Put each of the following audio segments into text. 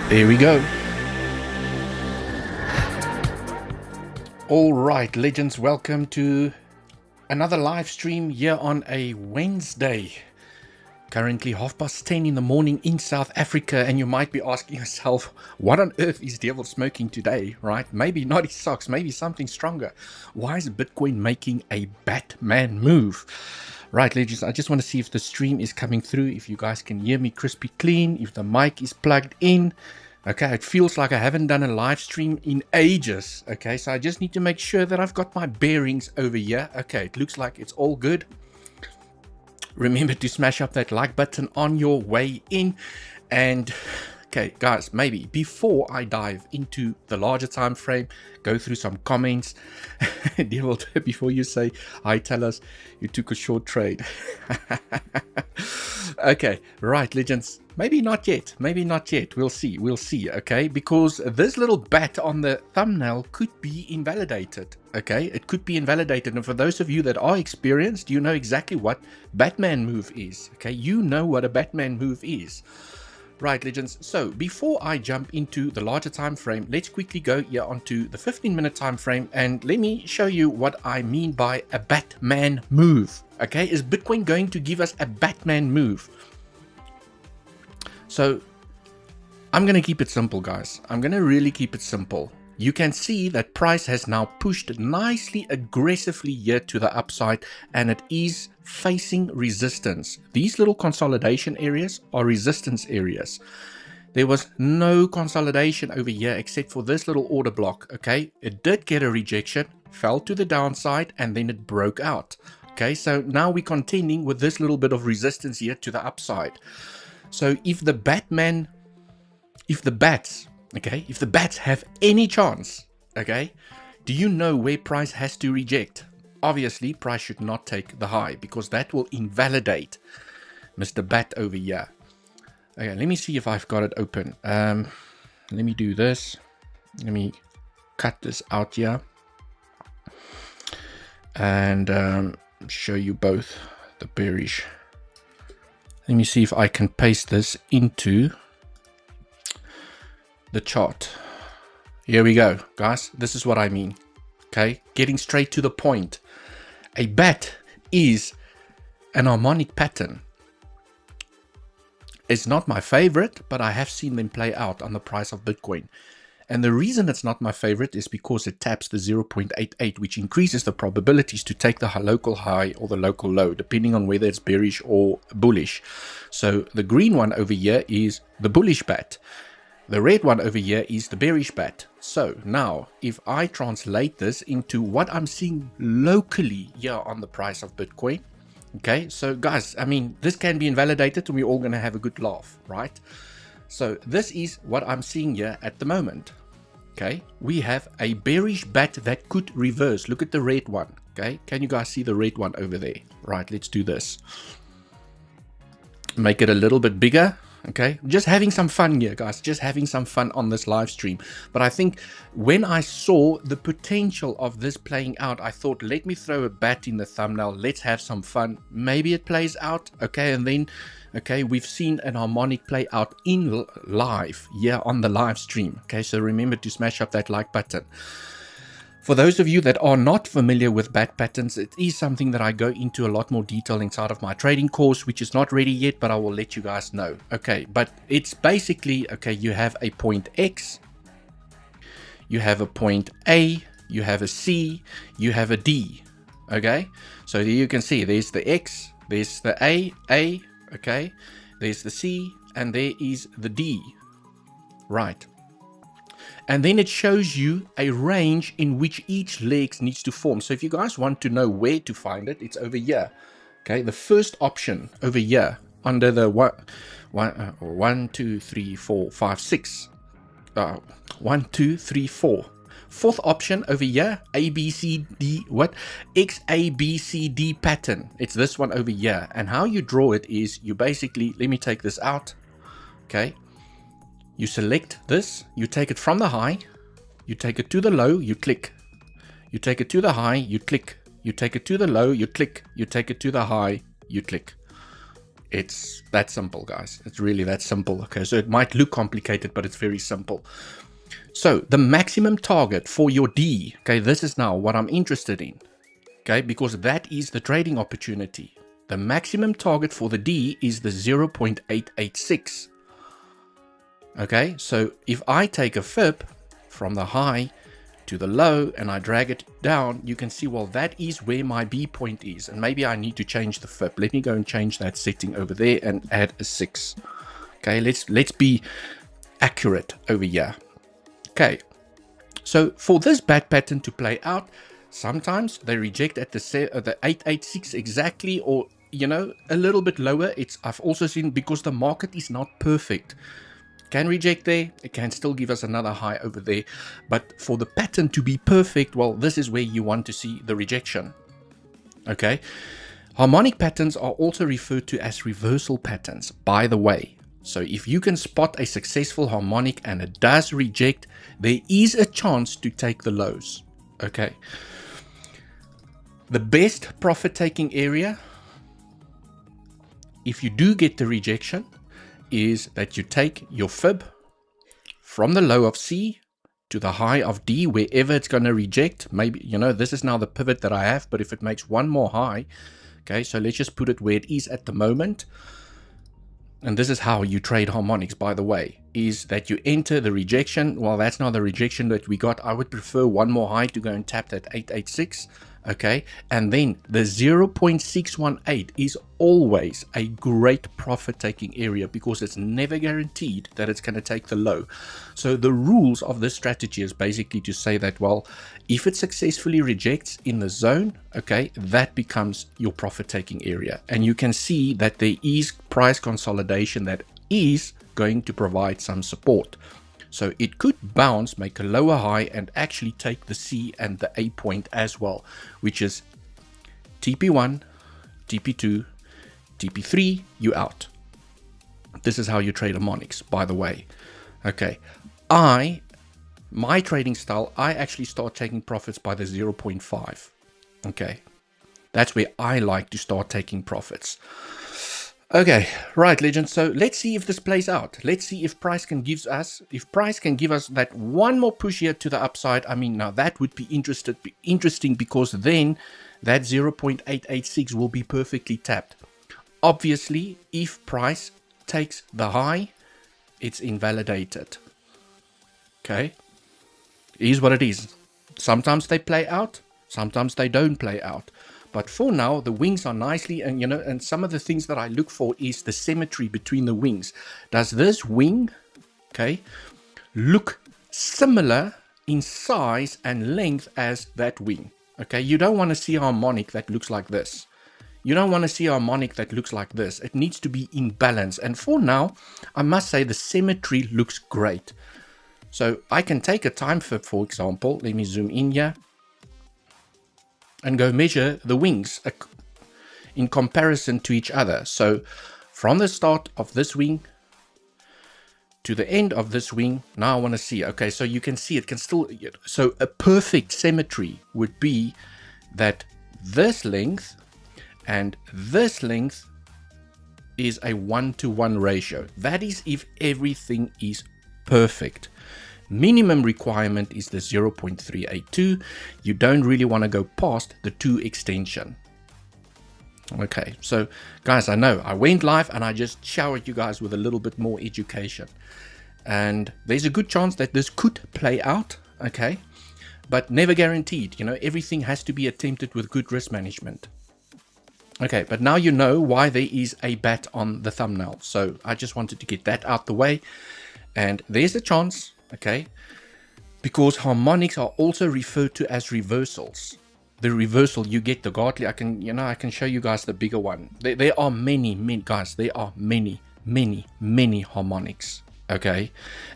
There we go. All right, legends, welcome to another live stream here on a Wednesday. Currently 10:30 in the morning in South Africa, and you might be asking yourself, what on earth is Dewald smoking today, right? Maybe not his socks, maybe something stronger. Why is Bitcoin making a Batman move? Right, legends, I just want to see if the stream is coming through, if you guys can hear me crispy clean, if the mic is plugged in. Okay, it feels like I haven't done a live stream in ages. Okay, so I just need to make sure that I've got my bearings over here. Okay, it looks like it's all good. Remember to smash up that like button on your way in. And okay, guys, maybe before I dive into the larger time frame, go through some comments. Dewald, before you say hi, tell us you took a short trade. Okay, right, legends. Maybe not yet. Maybe not yet. We'll see. We'll see. Okay, because this little bat on the thumbnail could be invalidated. Okay, it could be invalidated. And for those of you that are experienced, you know exactly what Batman move is. Okay, you know what a Batman move is. Right, legends. So before I jump into the larger time frame, let's quickly go here onto the 15-minute time frame, and let me show you what I mean by a Batman move. Okay, is Bitcoin going to give us a Batman move? So I'm going to keep it simple, guys. I'm going to really keep it simple. You can see that price has now pushed nicely aggressively here to the upside, and it is facing resistance. These little consolidation areas are resistance areas. There was no consolidation over here except for this little order block. Okay, it did get a rejection, fell to the downside, and then it broke out. Okay, so now we're contending with this little bit of resistance here to the upside. So if the bats have any chance, okay, do you know where price has to reject? Obviously, price should not take the high, because that will invalidate Mr. Bat over here. Okay, let me see if I've got it open. Let me do this. Let me cut this out here and show you both the bearish. Let me see if I can paste this into the chart. Here we go, guys. This is what I mean. Okay, getting straight to the point. A bat is an harmonic pattern. It's not my favorite, but I have seen them play out on the price of Bitcoin. And the reason it's not my favorite is because it taps the 0.88, which increases the probabilities to take the local high or the local low, depending on whether it's bearish or bullish. So the green one over here is the bullish bat. The red one over here is the bearish bat. So now, if I translate this into what I'm seeing locally here on the price of Bitcoin, okay, so guys, I mean, this can be invalidated and we're all going to have a good laugh, right? So this is what I'm seeing here at the moment. Okay, we have a bearish bat that could reverse. Look at the red one. Okay, can you guys see the red one over there? Right, let's do this. Make it a little bit bigger. Okay, just having some fun here, guys, just having some fun on this live stream. But I think when I saw the potential of this playing out, I thought, let me throw a bat in the thumbnail, let's have some fun. Maybe it plays out. Okay, and then okay, we've seen an harmonic play out in live here on the live stream. Okay, so remember to smash up that like button. For those of you that are not familiar with bat patterns, it is something that I go into a lot more detail inside of my trading course, which is not ready yet, but I will let you guys know. Okay, but it's basically, okay, you have a point X, you have a point A, you have a C, you have a D. Okay, so there you can see there's the X, there's the A, okay, there's the C, and there is the D. Right. And then it shows you a range in which each leg needs to form. So if you guys want to know where to find it, it's over here. Okay, the first option over here under the 1, 2, 3, 4, 5, 6. 1, 2, 3, 4. Fourth option over here, A, B, C, D, what? X, A, B, C, D pattern. It's this one over here. And how you draw it is you basically, let me take this out. Okay. You select this, you take it from the high, you take it to the low, you click. You take it to the high, you click. You take it to the low, you click. You take it to the high, you click. It's that simple, guys. It's really that simple. Okay, so it might look complicated, but it's very simple. So the maximum target for your D, okay, this is now what I'm interested in, okay, because that is the trading opportunity. The maximum target for the D is the 0.886. Okay, so if I take a fib from the high to the low and I drag it down, you can see, well, that is where my B point is. And maybe I need to change the fib. Let me go and change that setting over there and add a 6. Okay, let's be accurate over here. Okay, so for this bat pattern to play out, sometimes they reject at the 886 exactly, or, you know, a little bit lower. I've also seen, because the market is not perfect, can reject there, it can still give us another high over there, but for the pattern to be perfect, well, this is where you want to see the rejection. Okay, harmonic patterns are also referred to as reversal patterns, by the way. So if you can spot a successful harmonic and it does reject, there is a chance to take the lows. Okay, the best profit taking area, if you do get the rejection, is that you take your fib from the low of C to the high of D, wherever it's going to reject. Maybe, you know, this is now the pivot that I have, but if it makes one more high, okay, so let's just put it where it is at the moment. And this is how you trade harmonics, by the way, is that you enter the rejection. Well, that's not the rejection that we got. I would prefer one more high to go and tap that 886. Okay, and then the 0.618 is always a great profit taking area, because it's never guaranteed that it's going to take the low. So the rules of this strategy is basically to say that, well, if it successfully rejects in the zone, okay, that becomes your profit taking area. And you can see that there is price consolidation that is going to provide some support. So it could bounce, make a lower high, and actually take the C and the A point as well, which is TP1, TP2, TP3, you out. This is how you trade harmonics, by the way. Okay, my trading style, I actually start taking profits by the 0.5. Okay, that's where I like to start taking profits. Okay, right, legends. So let's see if this plays out. Let's see if price can give us that one more push here to the upside. I mean, now that would be interesting, because then that 0.886 will be perfectly tapped. Obviously, if price takes the high, it's invalidated. Okay, it is what it is. Sometimes they play out, sometimes they don't play out. But for now, the wings are nicely, and you know, and some of the things that I look for is the symmetry between the wings. Does this wing, okay, look similar in size and length as that wing? Okay, you don't want to see a harmonic that looks like this. You don't want to see a harmonic that looks like this. It needs to be in balance. And for now, I must say the symmetry looks great. So I can take a time fib, for example. Let me zoom in here and go measure the wings in comparison to each other. So from the start of this wing to the end of this wing, now I want to see, okay, so you can see it can still, so a perfect symmetry would be that this length and this length is a 1-to-1 ratio. That is if everything is perfect. Minimum requirement is the 0.382. You don't really want to go past the 2 extension. Okay, so guys, I know I went live and I just showered you guys with a little bit more education. And there's a good chance that this could play out, okay? But never guaranteed. You know, everything has to be attempted with good risk management. Okay, but now you know why there is a bat on the thumbnail. So I just wanted to get that out the way. And there's a chance, okay, because harmonics are also referred to as reversals. The reversal, you get the godly. I can show you guys the bigger one. There are many guys. There are many harmonics. Okay,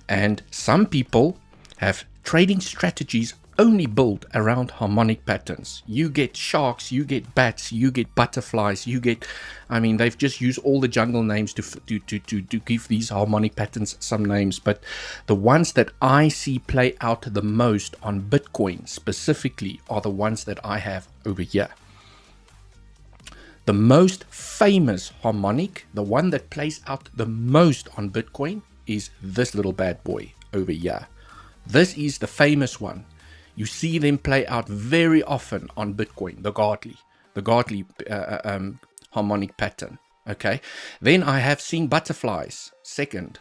and some people have trading strategies only built around harmonic patterns. You get sharks, you get bats, you get butterflies, you get, I mean, they've just used all the jungle names to give these harmonic patterns some names. But the ones that I see play out the most on Bitcoin specifically are the ones that I have over here. The most famous harmonic, the one that plays out the most on Bitcoin, is this little bad boy over here. This is the famous one. You see them play out very often on Bitcoin, the Gartley harmonic pattern. Okay, then I have seen butterflies, second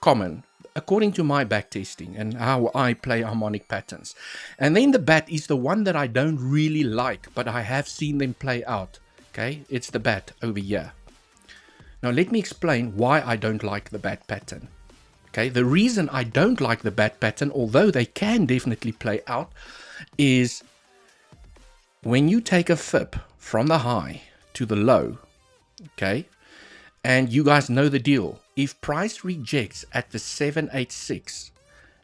common, according to my backtesting and how I play harmonic patterns. And then the bat is the one that I don't really like, but I have seen them play out. Okay, it's the bat over here. Now let me explain why I don't like the bat pattern. Okay, the reason I don't like the bat pattern, although they can definitely play out, is when you take a fib from the high to the low, okay, and you guys know the deal. If price rejects at the 786,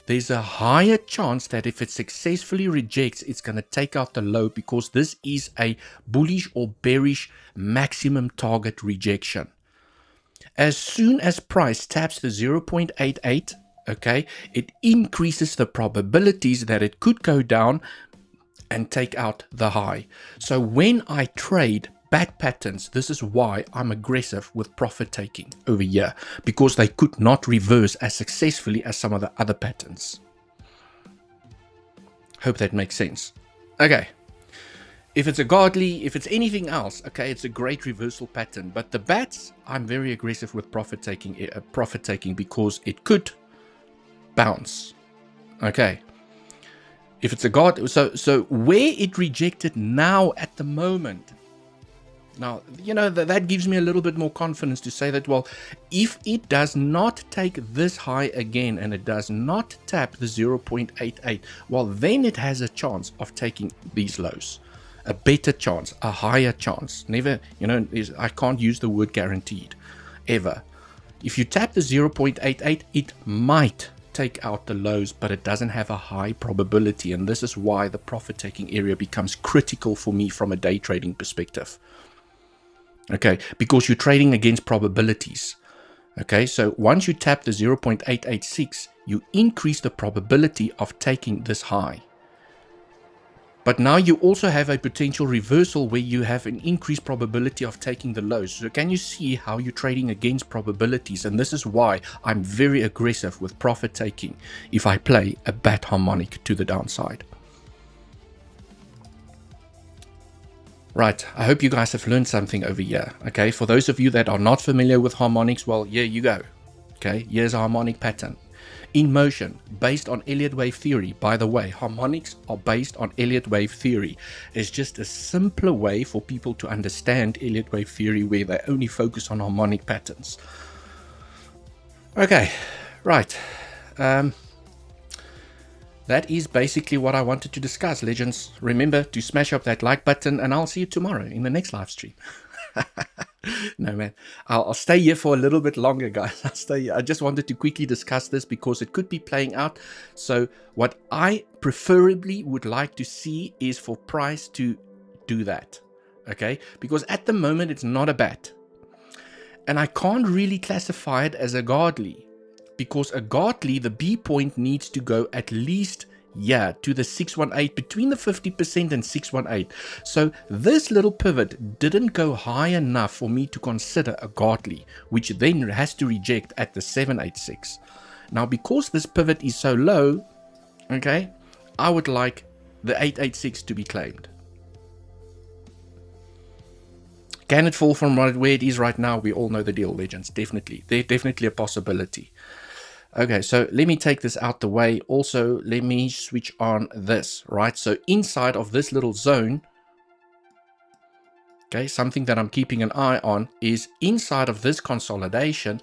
there's a higher chance that if it successfully rejects, it's going to take out the low, because this is a bullish or bearish maximum target rejection. As soon as price taps the 0.88, okay, it increases the probabilities that it could go down and take out the high. So when I trade bat patterns, this is why I'm aggressive with profit taking over here, because they could not reverse as successfully as some of the other patterns. Hope that makes sense. Okay. If it's a Gartley, if it's anything else, okay, it's a great reversal pattern. But the bats, I'm very aggressive with profit taking because it could bounce. Okay. If it's a Gartley, so where it rejected now at the moment. Now, you know, that gives me a little bit more confidence to say that, well, if it does not take this high again and it does not tap the 0.88, well, then it has a chance of taking these lows. A better chance, a higher chance. Never, you know, I can't use the word guaranteed, ever. If you tap the 0.88, it might take out the lows, but it doesn't have a high probability. And this is why the profit-taking area becomes critical for me from a day trading perspective. Okay, because you're trading against probabilities. Okay, so once you tap the 0.886, you increase the probability of taking this high. But now you also have a potential reversal where you have an increased probability of taking the lows. So can you see how you're trading against probabilities? And this is why I'm very aggressive with profit taking if I play a bat harmonic to the downside. Right, I hope you guys have learned something over here. Okay, for those of you that are not familiar with harmonics, well, here you go. Okay, here's a harmonic pattern. In motion, based on Elliott wave theory. By the way, harmonics are based on Elliott wave theory. It's just a simpler way for people to understand Elliott wave theory, where they only focus on harmonic patterns. Okay, right. That is basically what I wanted to discuss, legends. Remember to smash up that like button, and I'll see you tomorrow in the next live stream. No, man, I'll stay here for a little bit longer, guys. I'll stay here. I just wanted to quickly discuss this because it could be playing out. So what I preferably would like to see is for price to do that. Okay, because at the moment it's not a bat, and I can't really classify it as a Gartley, because a Gartley, the B point needs to go at least to the 618, between the 50% and 618. So this little pivot didn't go high enough for me to consider a Gartley, which then has to reject at the 786. Now, because this pivot is so low, okay, I would like the 886 to be claimed. Can it fall from where it is right now? We all know the deal, legends. Definitely. There's definitely a possibility. Okay, so let me take this out the way. Also, let me switch on this, right? So inside of this little zone, okay, something that I'm keeping an eye on is inside of this consolidation,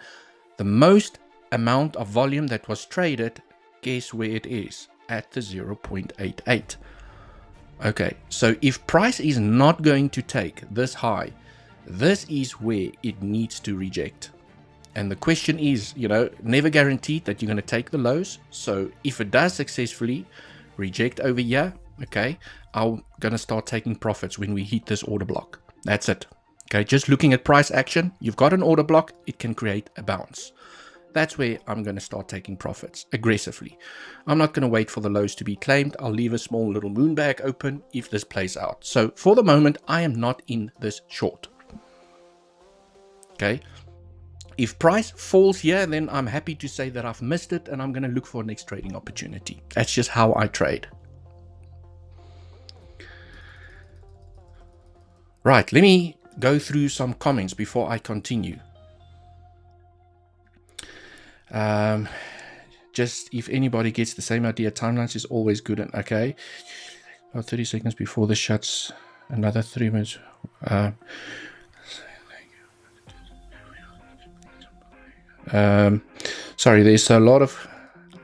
the most amount of volume that was traded, guess where it is? At the 0.88. Okay, so if price is not going to take this high, this is where it needs to reject. And the question is, you know, never guaranteed that you're going to take the lows. So if it does successfully reject over here, okay, I'm going to start taking profits when we hit this order block. That's it. Okay, just looking at price action, you've got an order block, it can create a bounce. that's where I'm going to start taking profits aggressively. I'm not going to wait for the lows to be claimed. I'll leave a small little moon bag open if this plays out. So for the moment, I am not in this short. Okay. If price falls here, then I'm happy to say that I've missed it and I'm going to look for a next trading opportunity. That's just how I trade. Right, let me go through some comments before I continue. Just if anybody gets the same idea, timelines is always good. And okay, about 30 seconds before the shuts, another 3 minutes. Sorry, there's a lot of,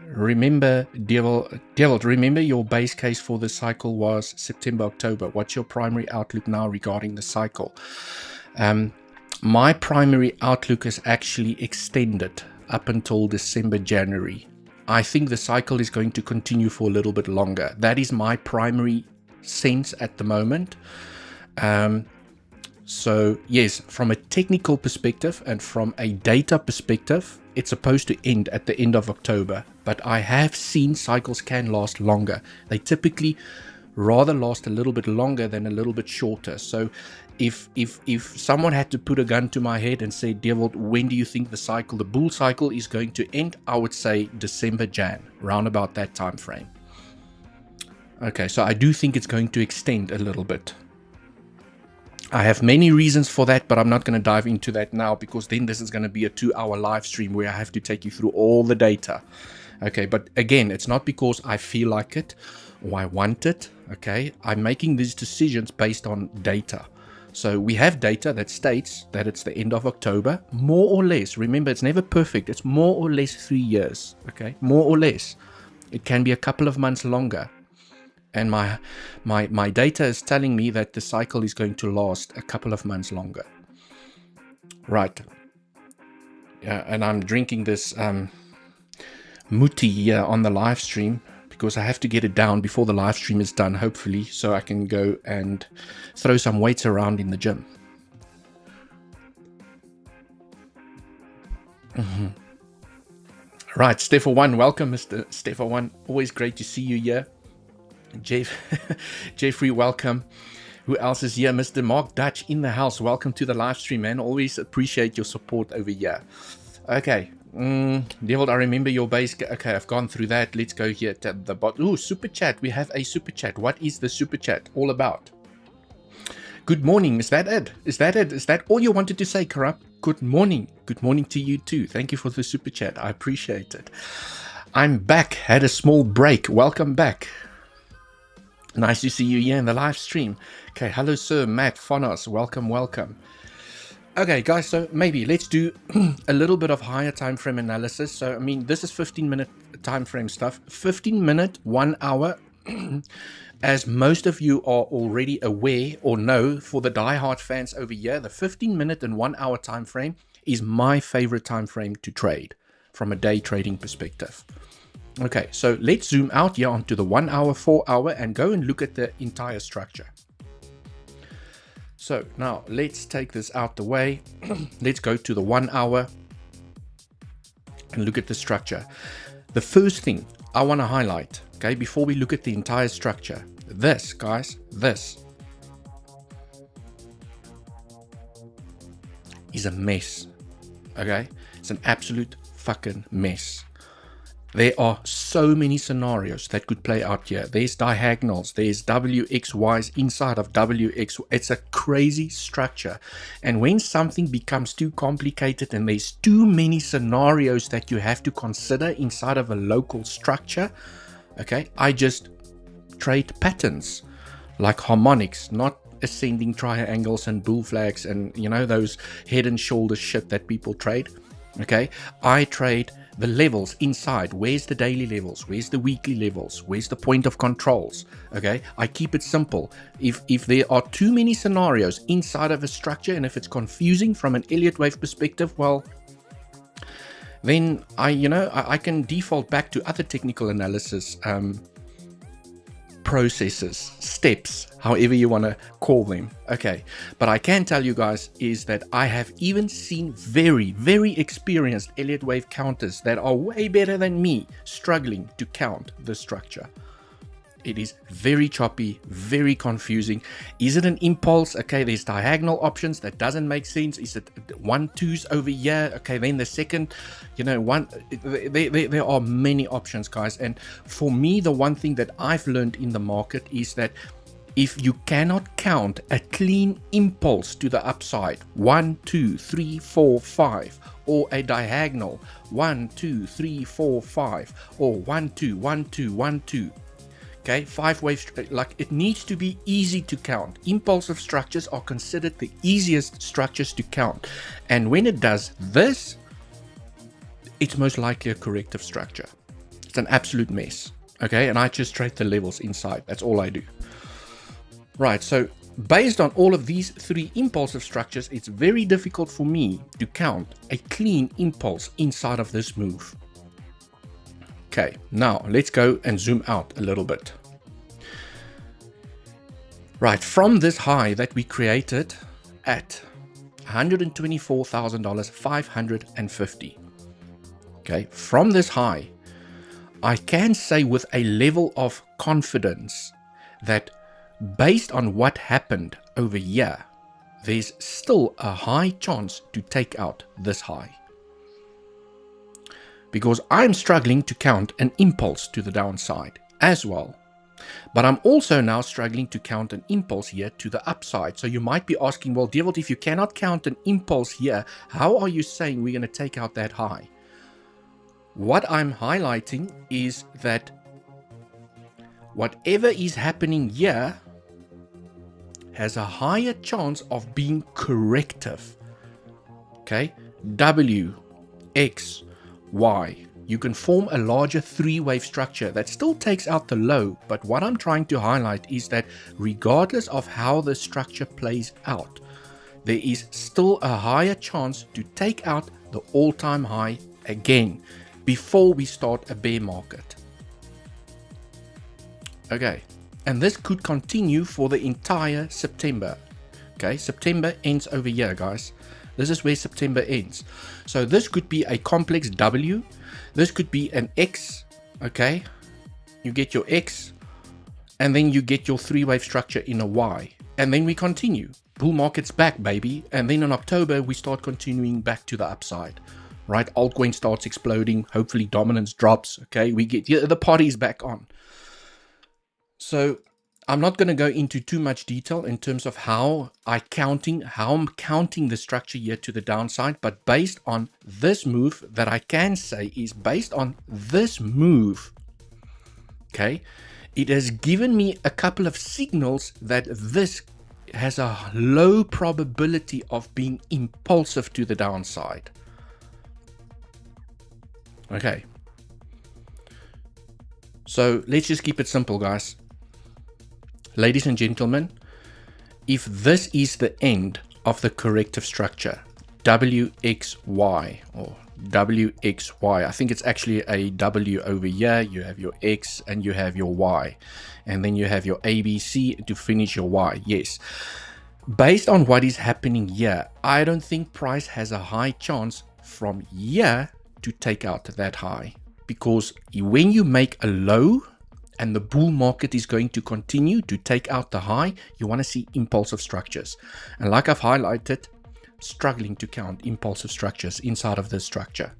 remember, Dewald, remember your base case for the cycle was September, October. What's your primary outlook now regarding the cycle? My primary outlook is actually extended up until December, January. I think the cycle is going to continue for a little bit longer. That is my primary sense at the moment. So yes, from a technical perspective and from a data perspective, it's supposed to end at the end of October. But I have seen cycles can last longer. They typically rather last a little bit longer than a little bit shorter. So if someone had to put a gun to my head and say, Dewald, when do you think the bull cycle is going to end? I would say December, Jan, round about that time frame. Okay, so I do think it's going to extend a little bit. I have many reasons for that, but I'm not going to dive into that now because then this is going to be a 2-hour live stream where I have to take you through all the data. Okay, but again, it's not because I feel like it or I want it. Okay, I'm making these decisions based on data. So we have data that states that it's the end of October, more or less. Remember, it's never perfect. It's more or less 3 years. Okay, more or less. It can be a couple of months longer. And my data is telling me that the cycle is going to last a couple of months longer. Right. Yeah, and I'm drinking this muti here on the live stream because I have to get it down before the live stream is done, hopefully, so I can go and throw some weights around in the gym. Right, Stefan1, welcome, Mr. Stefan1. Always great to see you here. Jeffrey, welcome. Who else is here? Mr. Mark Dutch in the house. Welcome to the live stream, man. Always appreciate your support over here. Okay. Dewald, I remember your base. Okay, I've gone through that. Let's go here to the bottom. Oh, super chat. We have a super chat. What is the super chat all about? Good morning. Is that it? Is that it? Is that all you wanted to say, Corrupt? Good morning. Good morning to you too. Thank you for the super chat. I appreciate it. I'm back. Had a small break. Welcome back. Nice to see you here in the live stream. Okay, hello, sir. Matt Fonos. Welcome, welcome. Okay, guys, so maybe let's do a little bit of higher time frame analysis. So, I mean, this is 15-minute time frame stuff. 15-minute, 1 hour. As most of you are already aware or know, for the diehard fans over here, the 15-minute and 1 hour time frame is my favorite time frame to trade from a day trading perspective. Okay, so let's zoom out here onto the 1 hour, 4 hour, and go and look at the entire structure. So now let's take this out the way. Let's go to the 1 hour and look at the structure. The first thing I want to highlight, okay, before we look at the entire structure, this, guys, this is a mess, okay? It's an absolute fucking mess. There are so many scenarios that could play out here. There's diagonals, there's WXYs inside of WX. It's a crazy structure. And when something becomes too complicated and there's too many scenarios that you have to consider inside of a local structure, okay, I just trade patterns like harmonics, not ascending triangles and bull flags and, you know, those head and shoulders shit that people trade. Okay, I trade the levels inside. Where's the daily levels? Where's the weekly levels? Where's the point of controls? Okay, I keep it simple. If there are too many scenarios inside of a structure and if it's confusing from an Elliott wave perspective, well, then I can default back to other technical analysis processes, steps, however you want to call them. Okay, but I can tell you guys is that I have even seen very experienced Elliott wave counters that are way better than me struggling to count the structure. It is very choppy, very confusing. Is it an impulse? Okay, there's diagonal options. That doesn't make sense. Is it 1-2s over here? Okay, then the second, you know, one. There are many options, guys. And for me, the one thing that I've learned in the market is that if you cannot count a clean impulse to the upside, 1, 2, 3, 4, 5, or a diagonal, 1, 2, 3, 4, 5, or 1, 2, 1, 2, 1, 2. Okay, 5-wave, like it needs to be easy to count. Impulsive structures are considered the easiest structures to count. And when it does this, it's most likely a corrective structure. It's an absolute mess. Okay, and I just trade the levels inside. That's all I do. Right, so based on all of these 3 impulsive structures, it's very difficult for me to count a clean impulse inside of this move. Okay, now let's go and zoom out a little bit. Right, from this high that we created at $124,550. Okay, from this high, I can say with a level of confidence that based on what happened over here, there's still a high chance to take out this high. Because I'm struggling to count an impulse to the downside as well. But I'm also now struggling to count an impulse here to the upside. So you might be asking, well, Dewald, if you cannot count an impulse here, how are you saying we're going to take out that high? What I'm highlighting is that whatever is happening here has a higher chance of being corrective. Okay, W, X, Y. You can form a larger 3-wave structure that still takes out the low, but what I'm trying to highlight is that regardless of how the structure plays out, there is still a higher chance to take out the all-time high again before we start a bear market. Okay, and this could continue for the entire September. Okay, September ends over here, guys. This is where September ends. So this could be a complex W. This could be an X. Okay. You get your X. And then you get your 3-wave structure in a Y. And then we continue. Bull market's back, baby. And then in October, we start continuing back to the upside. Right? Altcoin starts exploding. Hopefully dominance drops. Okay. We get the party's back on. So I'm not going to go into too much detail in terms of how I'm counting the structure here to the downside, but based on this move, that I can say is based on this move, okay, it has given me a couple of signals that this has a low probability of being impulsive to the downside. Okay. So let's just keep it simple, guys. Ladies and gentlemen, if this is the end of the corrective structure, WXY or WXY, I think it's actually a W over here. You have your X and you have your Y, and then you have your ABC to finish your Y. Yes. Based on what is happening here, I don't think price has a high chance from here to take out that high, because when you make a low and the bull market is going to continue to take out the high, you want to see impulsive structures. And like I've highlighted, struggling to count impulsive structures inside of this structure.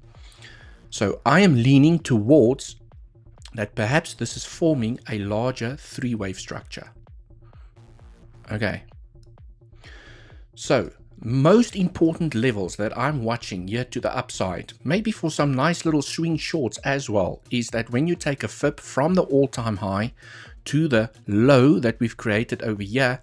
So I am leaning towards that perhaps this is forming a larger 3-wave structure. Okay. So most important levels that I'm watching here to the upside, maybe for some nice little swing shorts as well, is that when you take a fib from the all-time high to the low that we've created over here,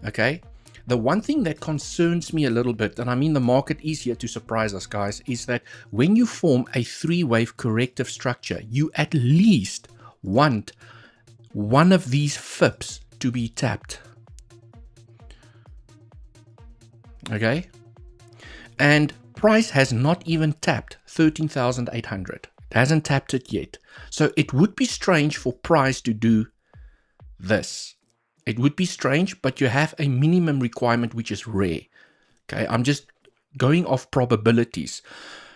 okay, the one thing that concerns me a little bit, and I mean the market is here to surprise us, guys, is that when you form a 3-wave corrective structure, you at least want one of these fibs to be tapped. Okay, and price has not even tapped 13,800. It hasn't tapped it yet. So it would be strange for price to do this. It would be strange, but you have a minimum requirement, which is rare. Okay, I'm just going off probabilities.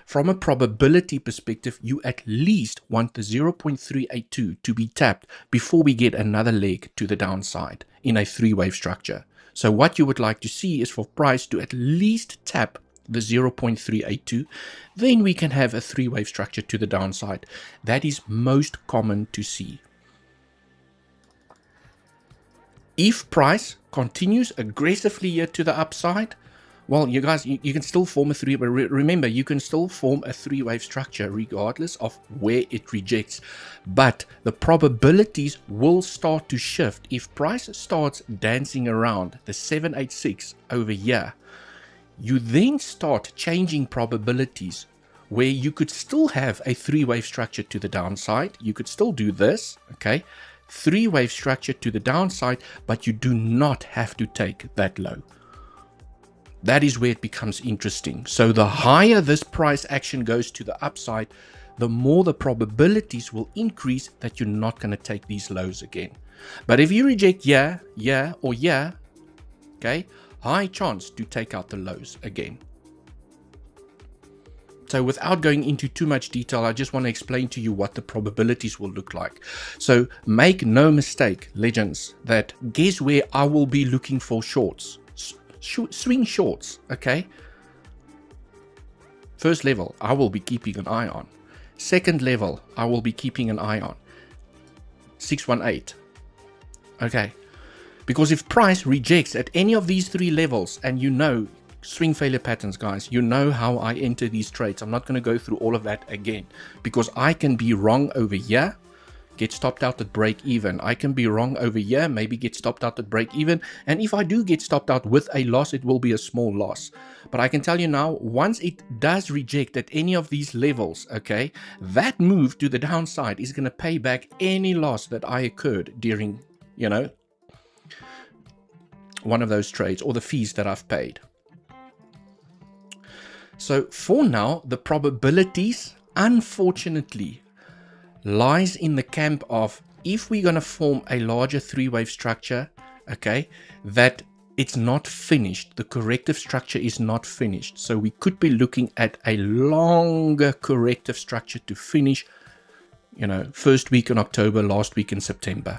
From a probability perspective, you at least want the 0.382 to be tapped before we get another leg to the downside in a three-wave structure. So what you would like to see is for price to at least tap the 0.382, then we can have a three-wave structure to the downside. That is most common to see. If price continues aggressively here to the upside, well, you guys, you can still form a remember, you can still form a three-wave structure regardless of where it rejects. But the probabilities will start to shift. If price starts dancing around the 786 over here, you then start changing probabilities where you could still have a three-wave structure to the downside. You could still do this, okay? Three-wave structure to the downside, but you do not have to take that low. That is where it becomes interesting. So the higher this price action goes to the upside, the more the probabilities will increase that you're not going to take these lows again. But if you reject yeah, or yeah, okay, high chance to take out the lows again. So without going into too much detail, I just want to explain to you what the probabilities will look like. So make no mistake, legends, that guess where I will be looking for shorts. Swing shorts, okay? First level, I will be keeping an eye on. Second level, I will be keeping an eye on. 618, okay? Because if price rejects at any of these three levels, and you know, swing failure patterns, guys, you know how I enter these trades. I'm not going to go through all of that again, because I can be wrong over here, get stopped out at break even. I can be wrong over here, maybe get stopped out at break even. And if I do get stopped out with a loss, it will be a small loss. But I can tell you now, once it does reject at any of these levels, okay, that move to the downside is going to pay back any loss that I incurred during, you know, one of those trades, or the fees that I've paid. So for now, the probabilities, unfortunately, lies in the camp of, if we're going to form a larger three-wave structure, okay, that it's not finished. The corrective structure is not finished. So we could be looking at a longer corrective structure to finish, you know, first week in October, last week in September.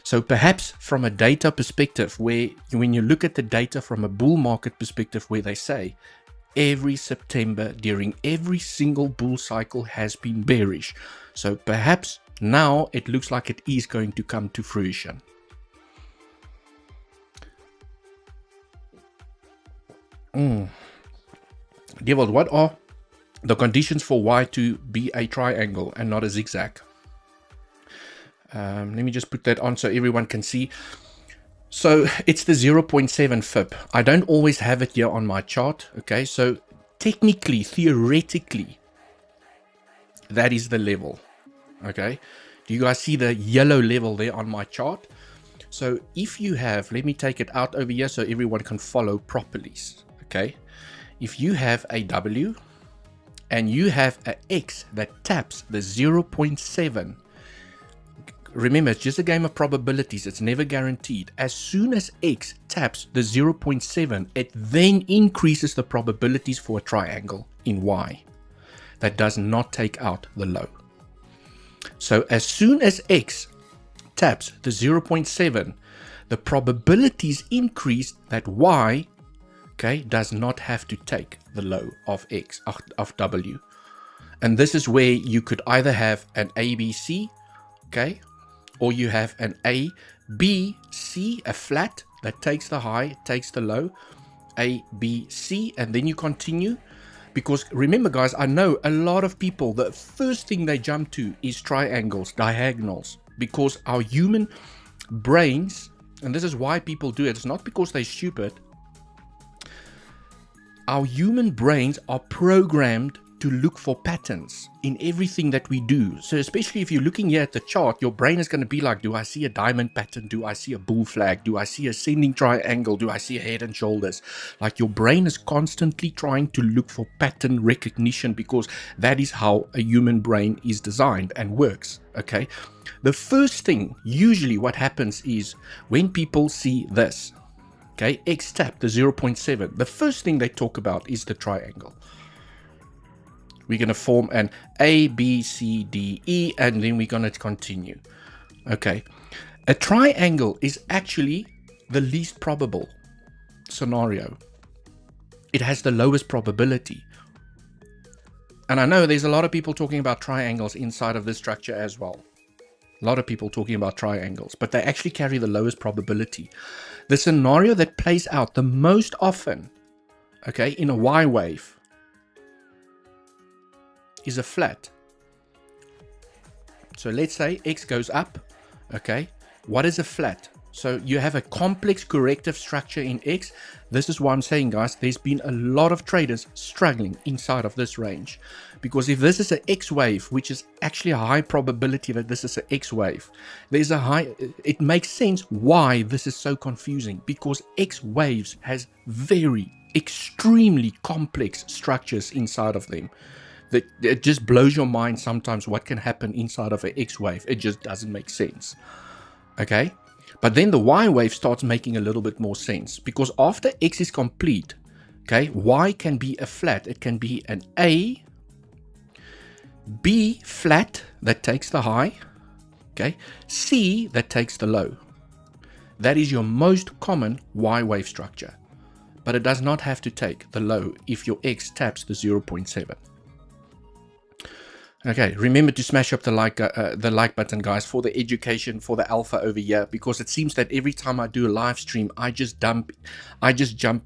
So perhaps from a data perspective, where when you look at the data from a bull market perspective, where they say every September during every single bull cycle has been bearish. So perhaps now it looks like it is going to come to fruition. Dewald, what are the conditions for Y to be a triangle and not a zigzag? Let me just put that on so everyone can see. So it's the 0.7 fib. I don't always have it here on my chart. Okay, so technically, theoretically, that is the level. Okay, do you guys see the yellow level there on my chart? So if you have, let me take it out over here so everyone can follow properly. Okay, if you have a W and you have an X that taps the 0.7, remember, it's just a game of probabilities. It's never guaranteed. As soon as X taps the 0.7, it then increases the probabilities for a triangle in Y that does not take out the low. So as soon as X taps the 0.7, the probabilities increase that Y, okay, does not have to take the low of X, of W. And this is where you could either have an ABC, okay, or you have an A, B, C, a flat that takes the high, takes the low, A, B, C, and then you continue. Because remember, guys, I know a lot of people, the first thing they jump to is triangles, diagonals, because our human brains, and this is why people do it, it's not because they're stupid. Our human brains are programmed to look for patterns in everything that we do. So especially if you're looking here at the chart, your brain is going to be like, do I see a diamond pattern? Do I see a bull flag? Do I see a ascending triangle? Do I see a head and shoulders? Like, your brain is constantly trying to look for pattern recognition, because that is how a human brain is designed and works. Okay. The first thing, usually what happens is when people see this, okay, X tap the 0.7, the first thing they talk about is the triangle. We're going to form an A, B, C, D, E, and then we're going to continue. Okay. A triangle is actually the least probable scenario. It has the lowest probability. And I know there's a lot of people talking about triangles inside of this structure as well. A lot of people talking about triangles, but they actually carry the lowest probability. The scenario that plays out the most often, okay, in a Y wave is a flat. So let's say X goes up, okay. What is a flat? So you have a complex corrective structure in X. This is why I'm saying, guys, there's been a lot of traders struggling inside of this range. Because if this is an X wave, which is actually a high probability that this is an X wave, it makes sense why this is so confusing. Because X waves has very extremely complex structures inside of them. That it just blows your mind sometimes what can happen inside of an X wave. It just doesn't make sense. Okay. But then the Y wave starts making a little bit more sense, because after X is complete, okay, Y can be a flat. It can be an A, B flat that takes the high, okay, C that takes the low. That is your most common Y wave structure, but it does not have to take the low if your X taps the 0.7. Okay, remember to smash up the like button, guys, for the education, for the alpha over here, because it seems that every time I do a live stream, I just jump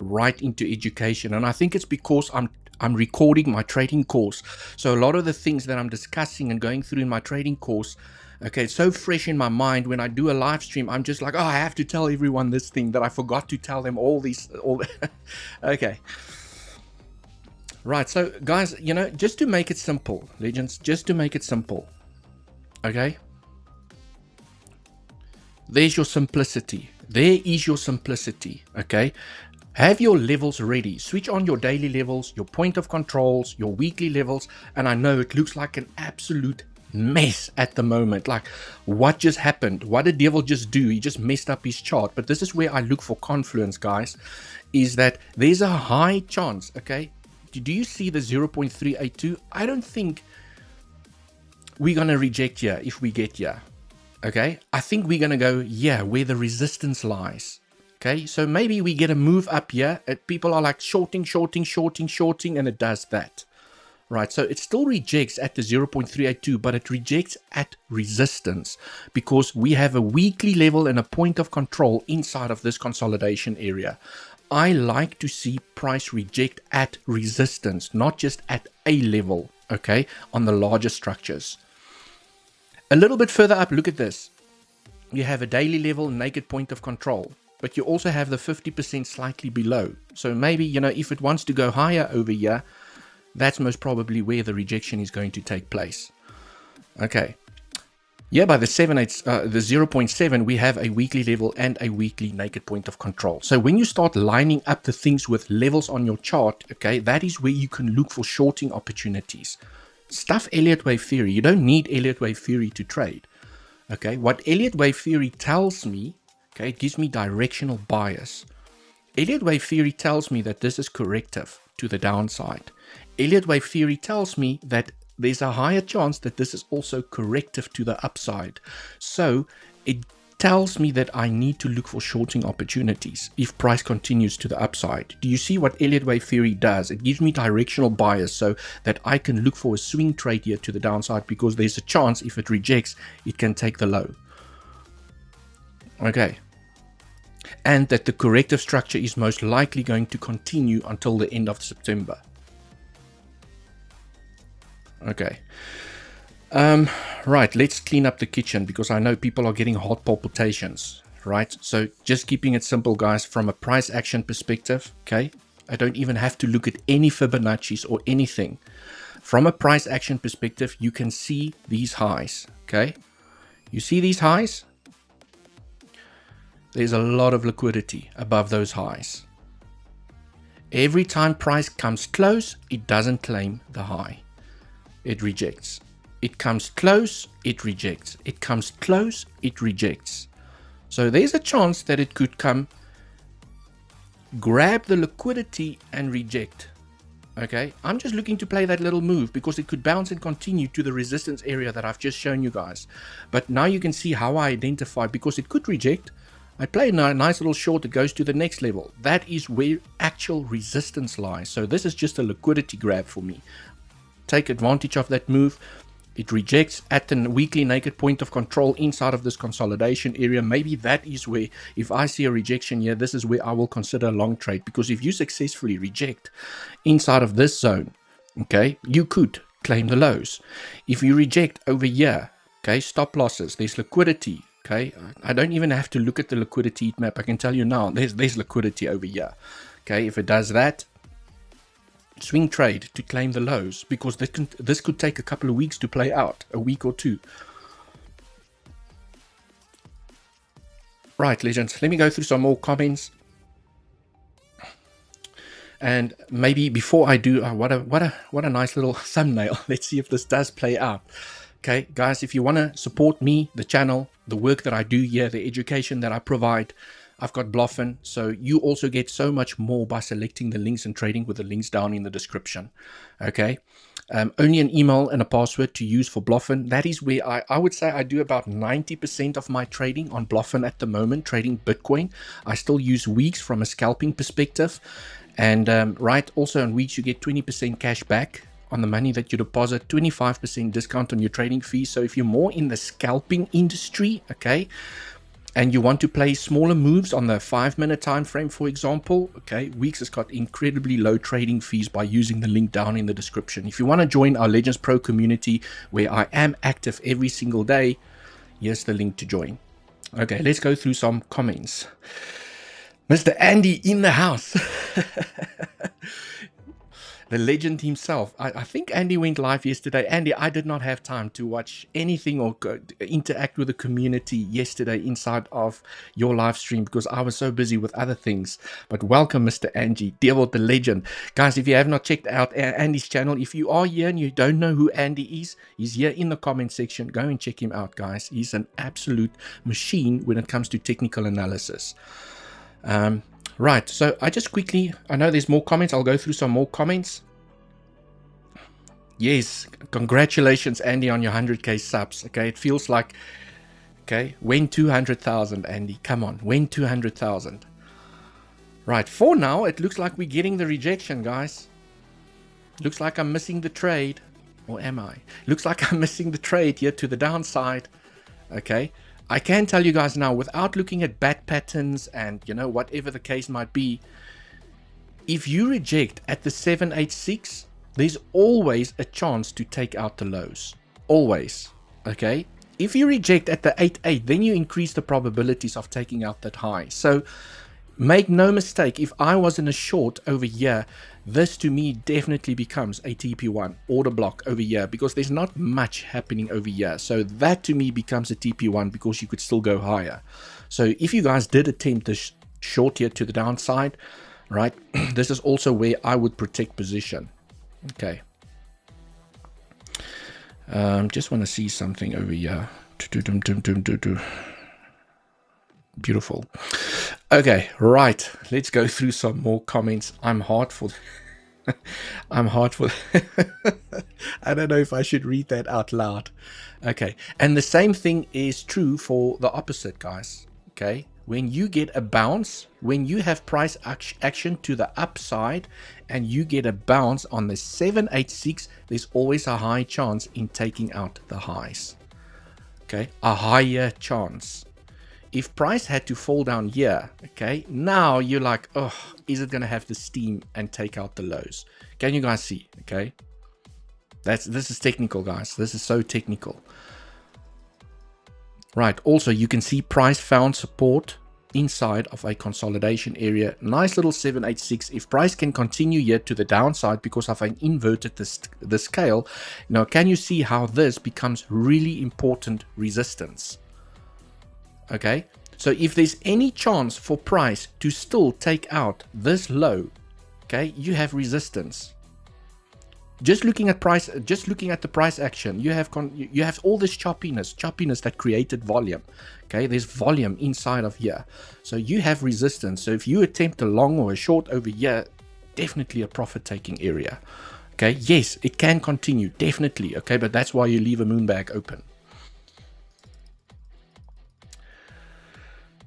right into education, and I think it's because I'm recording my trading course. So a lot of the things that I'm discussing and going through in my trading course, okay, it's so fresh in my mind. When I do a live stream, I'm just like, oh, I have to tell everyone this thing that I forgot to tell them all. Okay. Right, so guys, you know, just to make it simple, legends, just to make it simple, okay? There's your simplicity. There is your simplicity, okay? Have your levels ready. Switch on your daily levels, your point of controls, your weekly levels, and I know it looks like an absolute mess at the moment. Like, what just happened? What did Dewald just do? He just messed up his chart. But this is where I look for confluence, guys, is that there's a high chance, okay? Do you see the 0.382? I don't think we're going to reject here if we get here. Okay. I think we're going to go, yeah, where the resistance lies. Okay. So maybe we get a move up here. People are like shorting, and it does that. Right. So it still rejects at the 0.382, but it rejects at resistance because we have a weekly level and a point of control inside of this consolidation area. I like to see price reject at resistance, not just at a level, okay, on the larger structures. A little bit further up, look at this. You have a daily level, naked point of control, but you also have the 50% slightly below. So maybe, you know, if it wants to go higher over here, that's most probably where the rejection is going to take place. Okay. Yeah, by the 0.7, we have a weekly level and a weekly naked point of control. So when you start lining up the things with levels on your chart, okay, that is where you can look for shorting opportunities. Stuff Elliott wave theory. You don't need Elliott wave theory to trade. Okay, what Elliott wave theory tells me, okay, it gives me directional bias. Elliott wave theory tells me that this is corrective to the downside. Elliott wave theory tells me that there's a higher chance that this is also corrective to the upside. So it tells me that I need to look for shorting opportunities if price continues to the upside. Do you see what Elliott wave theory does? It gives me directional bias so that I can look for a swing trade here to the downside because there's a chance if it rejects, it can take the low. Okay. And that the corrective structure is most likely going to continue until the end of September. Okay. Right, let's clean up the kitchen because I know people are getting heart palpitations, right? So just keeping it simple, guys, from a price action perspective, okay? I don't even have to look at any Fibonacci's or anything. From a price action perspective, you can see these highs, okay? You see these highs? There's a lot of liquidity above those highs. Every time price comes close, it doesn't claim the high. It rejects. It comes close, it rejects. It comes close, it rejects. So there's a chance that it could come, grab the liquidity and reject. Okay, I'm just looking to play that little move because it could bounce and continue to the resistance area that I've just shown you guys. But now you can see how I identify, because it could reject. I play a nice little short that goes to the next level. That is where actual resistance lies. So this is just a liquidity grab for me. Take advantage of that move. It rejects at the weekly naked point of control inside of this consolidation area. Maybe that is where, if I see a rejection here, this is where I will consider a long trade. Because if you successfully reject inside of this zone, okay, you could claim the lows. If you reject over here, okay, stop losses, there's liquidity. Okay, I don't even have to look at the liquidity heat map. I can tell you now, there's liquidity over here. Okay, if it does that, swing trade to claim the lows, because this could take a couple of weeks to play out, a week or two. Right, legends, let me go through some more comments. And maybe before I do, what a nice little thumbnail. Let's see if this does play out. Okay, guys, if you want to support me, the channel, the work that I do here, the education that I provide, I've got Bluffin. So you also get so much more by selecting the links and trading with the links down in the description. Okay, only an email and a password to use for Bluffin. That is where I would say I do about 90% of my trading on Bluffin at the moment, trading Bitcoin. I still use weeks from a scalping perspective. And right, also on weeks you get 20% cash back on the money that you deposit, 25% discount on your trading fees. So if you're more in the scalping industry, okay, and you want to play smaller moves on the 5-minute time frame, for example, okay, Weeks has got incredibly low trading fees by using the link down in the description. If you want to join our Legends Pro community, where I am active every single day, here's the link to join. Okay, let's go through some comments. Mr. Andy in the house. The legend himself. I think Andy went live yesterday. Andy, I did not have time to watch anything or interact with the community yesterday inside of your live stream because I was so busy with other things. But welcome, Mr. Andy, Dewald the legend. Guys, if you have not checked out Andy's channel, if you are here and you don't know who Andy is, he's here in the comment section. Go and check him out, guys. He's an absolute machine when it comes to technical analysis. Right, so I just quickly, I know there's more comments. I'll go through some more comments. Yes, congratulations, Andy, on your 100K subs. Okay, it feels like, okay, when 200,000, Andy? Come on, when 200,000? Right, for now, it looks like we're getting the rejection, guys. Looks like I'm missing the trade. Or am I? Looks like I'm missing the trade here to the downside. Okay. I can tell you guys now, without looking at bat patterns and, you know, whatever the case might be, if you reject at the 786, there's always a chance to take out the lows. Always. Okay? If you reject at the 88, then you increase the probabilities of taking out that high. So make no mistake, if I was in a short over here, this to me definitely becomes a TP1 order block over here because there's not much happening over here. So that to me becomes a TP1 because you could still go higher. So if you guys did attempt this short here to the downside, right, this is also where I would protect position. Okay. Just want to see something over here. Beautiful. Okay, right. Let's go through some more comments. I'm hard for I don't know if I should read that out loud. Okay, and the same thing is true for the opposite, guys. Okay, when you get a bounce, when you have price action to the upside and you get a bounce on the 786, there's always a high chance in taking out the highs. Okay, a higher chance. If price had to fall down here, okay, now you're like, oh, is it going to have the steam and take out the lows? Can you guys see? Okay, this is technical, guys. This is so technical. Right, also you can see price found support inside of a consolidation area. Nice little 786. If price can continue here to the downside because I've inverted the scale, now can you see how this becomes really important resistance? Okay, so if there's any chance for price to still take out this low, okay, you have resistance. Just looking at price, just looking at the price action, you have all this choppiness that created volume. Okay, there's volume inside of here, so you have resistance. So if you attempt a long or a short over here, definitely a profit taking area. Okay, yes, it can continue, definitely. Okay, but that's why you leave a moon bag open.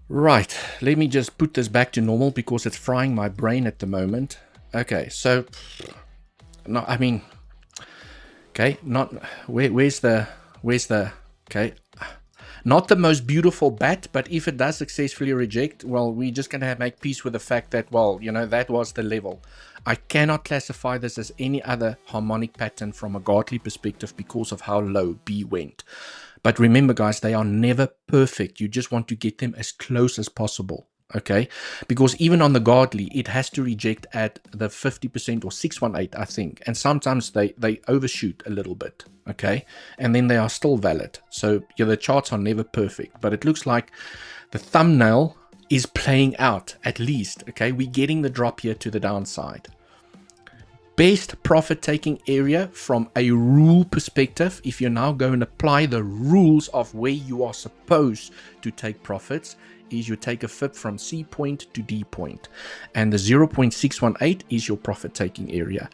Right, let me just put this back to normal because it's frying my brain at the moment. Okay, so no, I mean, okay, not where's the okay, not the most beautiful bat, but if it does successfully reject, well, we're just gonna make peace with the fact that, well, you know, that was the level. I cannot classify this as any other harmonic pattern from a godly perspective because of how low B went. But remember, guys, they are never perfect. You just want to get them as close as possible. Okay, because even on the godly, it has to reject at the 50% or 618, I think, and sometimes they overshoot a little bit. Okay, and then they are still valid. So yeah, the charts are never perfect, but it looks like the thumbnail is playing out at least. Okay, we're getting the drop here to the downside. Best profit taking area from a rule perspective, if you now go and apply the rules of where you are supposed to take profits, is you take a fib from C point to D point, and the 0.618 is your profit taking area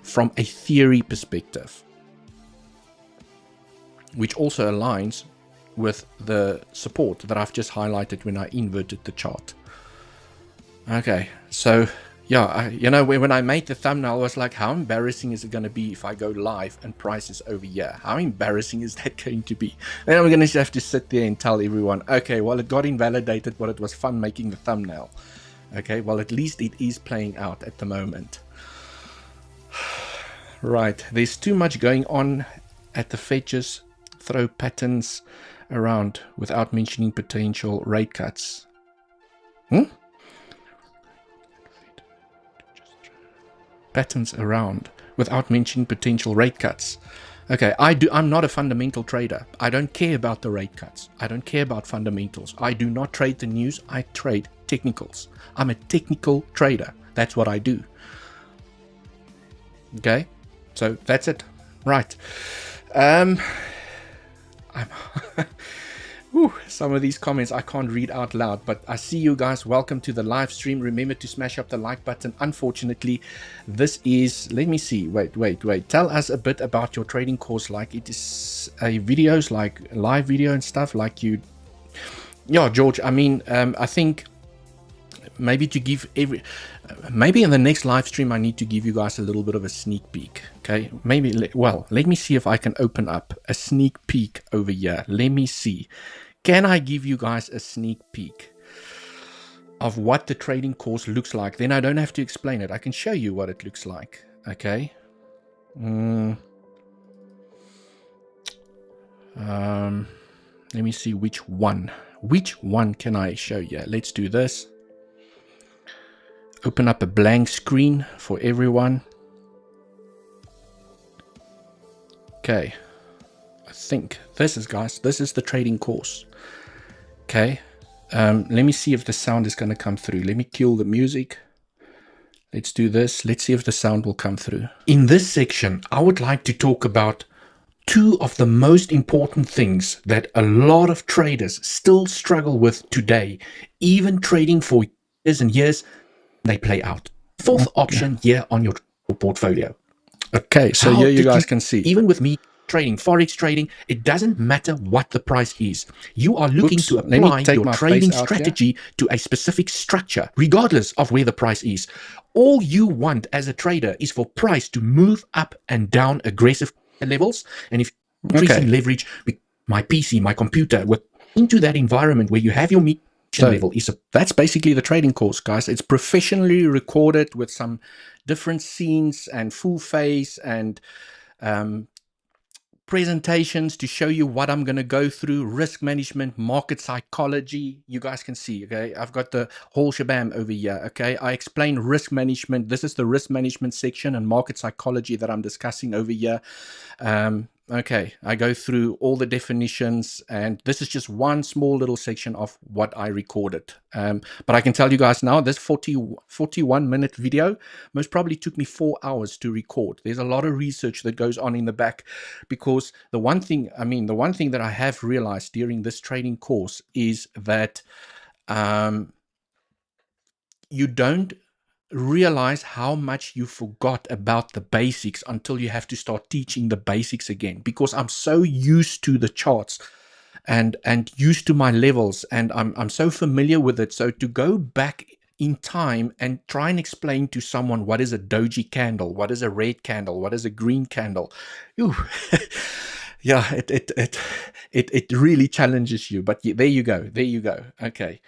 from a theory perspective, which also aligns with the support that I've just highlighted when I inverted the chart. Okay, so yeah, you know, when I made the thumbnail, I was like, how embarrassing is it going to be if I go live and price is over here? How embarrassing is that going to be? Then I'm going to have to sit there and tell everyone, okay, well, it got invalidated, but it was fun making the thumbnail. Okay, well, at least it is playing out at the moment. Right, there's too much going on at the fetches. Throw patterns around without mentioning potential rate cuts. Patterns around without mentioning potential rate cuts. Okay, I'm not a fundamental trader. I don't care about the rate cuts. I don't care about fundamentals. I do not trade the news. I trade technicals. I'm a technical trader. That's what I do. Okay, so that's it. Right. Some of these comments I can't read out loud, but I see you guys. Welcome to the live stream. Remember to smash up the like button. Unfortunately, this is, let me see, wait. Tell us a bit about your trading course. Like, it is a videos, like live video and stuff, like you, yeah, George, I mean, I think maybe to give maybe in the next live stream I need to give you guys a little bit of a sneak peek. Okay, maybe, well, let me see if I can open up a sneak peek over here. Let me see, can I give you guys a sneak peek of what the trading course looks like? Then I don't have to explain it. I can show you what it looks like. Okay, let me see which one can I show you. Let's do this. Open up a blank screen for everyone. Okay, I think this is, guys, this is the trading course. Okay, let me see if the sound is going to come through. Let me kill the music. Let's do this. Let's see if the sound will come through. In this section, I would like to talk about two of the most important things that a lot of traders still struggle with today, even trading for years and years. They play out. Fourth option here on your portfolio. Okay, so here you guys can see, even with me trading, forex trading, it doesn't matter what the price is. You are looking to apply your trading strategy to a specific structure, regardless of where the price is. All you want as a trader is for price to move up and down aggressive levels. And if increasing leverage, my PC, my computer, with into that environment where you have your level is that's basically the trading course, guys. It's professionally recorded with some different scenes and full face and presentations to show you what I'm going to go through, risk management, market psychology. You guys can see, okay, I've got the whole shabam over here, okay. I explain risk management. This is the risk management section, and market psychology that I'm discussing over here. Okay, I go through all the definitions, and this is just one small little section of what I recorded. But I can tell you guys now, this 41-minute video most probably took me 4 hours to record. There's a lot of research that goes on in the back, because the one thing that I have realized during this trading course is that you don't realize how much you forgot about the basics until you have to start teaching the basics again, because I'm so used to the charts and used to my levels, and I'm so familiar with it. So to go back in time and try and explain to someone what is a doji candle, what is a red candle, what is a green candle, ooh, yeah, it really challenges you. But there you go. Okay.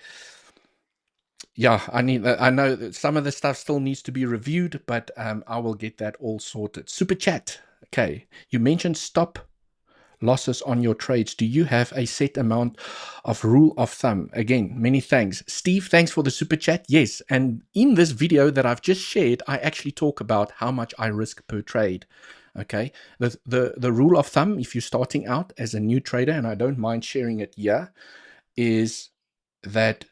Yeah, I know that some of the stuff still needs to be reviewed, but I will get that all sorted. Super chat. Okay, you mentioned stop losses on your trades. Do you have a set amount of rule of thumb? Again, many thanks. Steve, thanks for the super chat. Yes, and in this video that I've just shared, I actually talk about how much I risk per trade. Okay, the rule of thumb, if you're starting out as a new trader, and I don't mind sharing it here, is that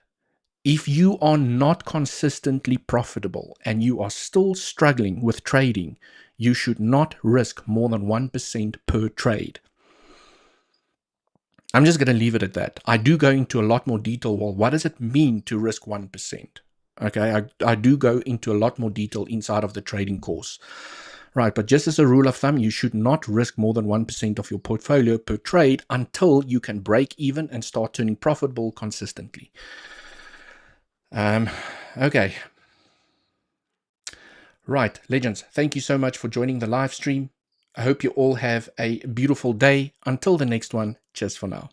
if you are not consistently profitable and you are still struggling with trading, you should not risk more than 1% per trade. I'm just going to leave it at that. I do go into a lot more detail. Well, what does it mean to risk 1%? Okay, I do go into a lot more detail inside of the trading course. Right, but just as a rule of thumb, you should not risk more than 1% of your portfolio per trade until you can break even and start turning profitable consistently. Okay. Right, legends, thank you so much for joining the live stream. I hope you all have a beautiful day. Until the next one, cheers for now.